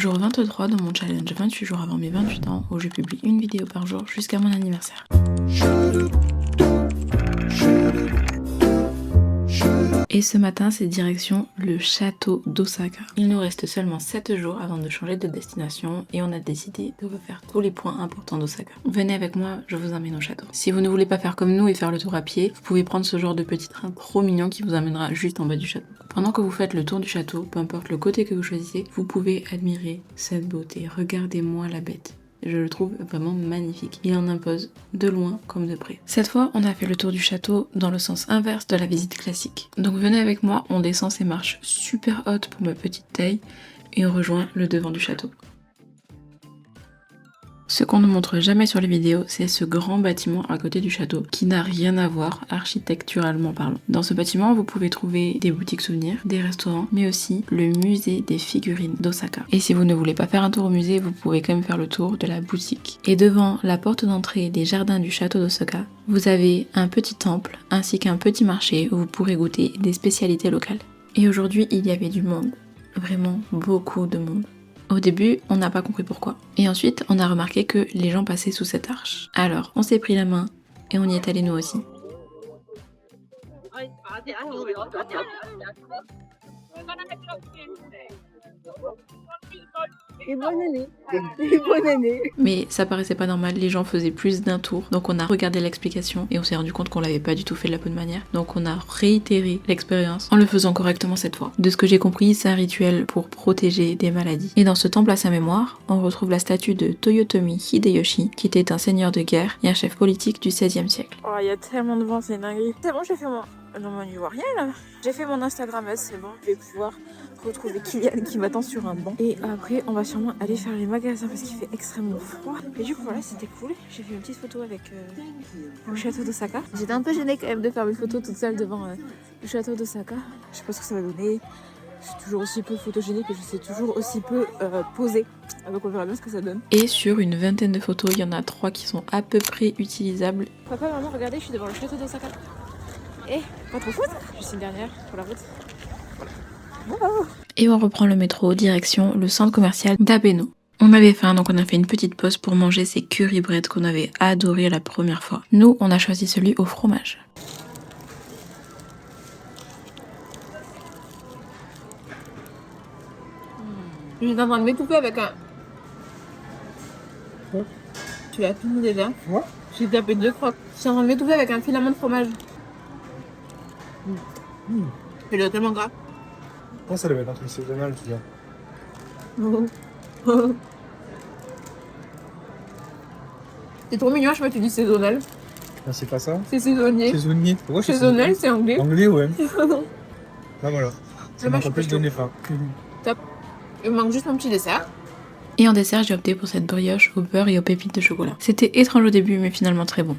jour 23 de mon challenge 28 jours avant mes 28 ans où je publie une vidéo par jour jusqu'à mon anniversaire. Et ce matin, c'est direction le château d'Osaka. Il nous reste seulement 7 jours avant de changer de destination et on a décidé de refaire tous les points importants d'Osaka. Venez avec moi, je vous emmène au château. Si vous ne voulez pas faire comme nous et faire le tour à pied, vous pouvez prendre ce genre de petit train trop mignon qui vous amènera juste en bas du château. Pendant que vous faites le tour du château, peu importe le côté que vous choisissez, vous pouvez admirer cette beauté. Regardez-moi la bête. Je le trouve vraiment magnifique. Il en impose de loin comme de près. Cette fois, on a fait le tour du château dans le sens inverse de la visite classique. Donc venez avec moi, on descend ces marches super hautes pour ma petite taille et on rejoint le devant du château. Ce qu'on ne montre jamais sur les vidéos, c'est ce grand bâtiment à côté du château qui n'a rien à voir architecturalement parlant. Dans ce bâtiment, vous pouvez trouver des boutiques souvenirs, des restaurants, mais aussi le musée des figurines d'Osaka. Et si vous ne voulez pas faire un tour au musée, vous pouvez quand même faire le tour de la boutique. Et devant la porte d'entrée des jardins du château d'Osaka, vous avez un petit temple ainsi qu'un petit marché où vous pourrez goûter des spécialités locales. Et aujourd'hui, il y avait du monde. Vraiment beaucoup de monde. Au début, on n'a pas compris pourquoi. Et ensuite, on a remarqué que les gens passaient sous cette arche. Alors, on s'est pris la main et on y est allé nous aussi. Et bonne année. Et bonne année. Mais ça paraissait pas normal, les gens faisaient plus d'un tour. Donc on a regardé l'explication et on s'est rendu compte qu'on l'avait pas du tout fait de la bonne manière. Donc on a réitéré l'expérience en le faisant correctement cette fois. De ce que j'ai compris, c'est un rituel pour protéger des maladies. Et dans ce temple à sa mémoire, on retrouve la statue de Toyotomi Hideyoshi, qui était un seigneur de guerre et un chef politique du XVIe siècle. Oh, il y a tellement de vent, c'est une dinguerie. C'est bon, j'ai fait mon... Non, mais on y voit rien là. J'ai fait mon Instagram, c'est bon. Je vais pouvoir retrouver Kylian qui m'attend sur un banc. Et après, on va sûrement aller faire les magasins parce qu'il fait extrêmement froid. Et du coup, voilà, c'était cool. J'ai fait une petite photo avec le château d'Osaka. J'étais un peu gênée quand même de faire une photo toute seule devant le château d'Osaka. Je sais pas ce que ça va donner. Je suis toujours aussi peu photogénique et je sais toujours aussi peu poser. Donc on verra bien ce que ça donne. Et sur une vingtaine de photos, il y en a 3 qui sont à peu près utilisables. Papa, maman, regardez, je suis devant le château d'Osaka. Et pas trop faute. Juste une dernière pour la route. Voilà. Et on reprend le métro direction le centre commercial d'Abeno. On avait faim, donc on a fait une petite pause pour manger ces curry bread qu'on avait adoré la première fois. Nous, on a choisi celui au fromage. Je suis en train de m'étouffer avec un... Ouais. Tu l'as fini déjà? Ouais. J'ai tapé 2 crottes. Je suis en train de m'étouffer avec un filament de fromage. C'est tellement gras. Je pense que ça devait être un truc saisonnal, tu vois. C'est trop mignon, je sais pas, tu dis saisonnel. Non, c'est pas ça. C'est saisonnier. Saisonnier. Ouais, Saisonnel, c'est anglais. Anglais, ouais. Là, voilà. Ça m'a je plus donné faim. Top. Il me manque juste mon petit dessert. Et en dessert, j'ai opté pour cette brioche au beurre et aux pépites de chocolat. C'était étrange au début, mais finalement très bon.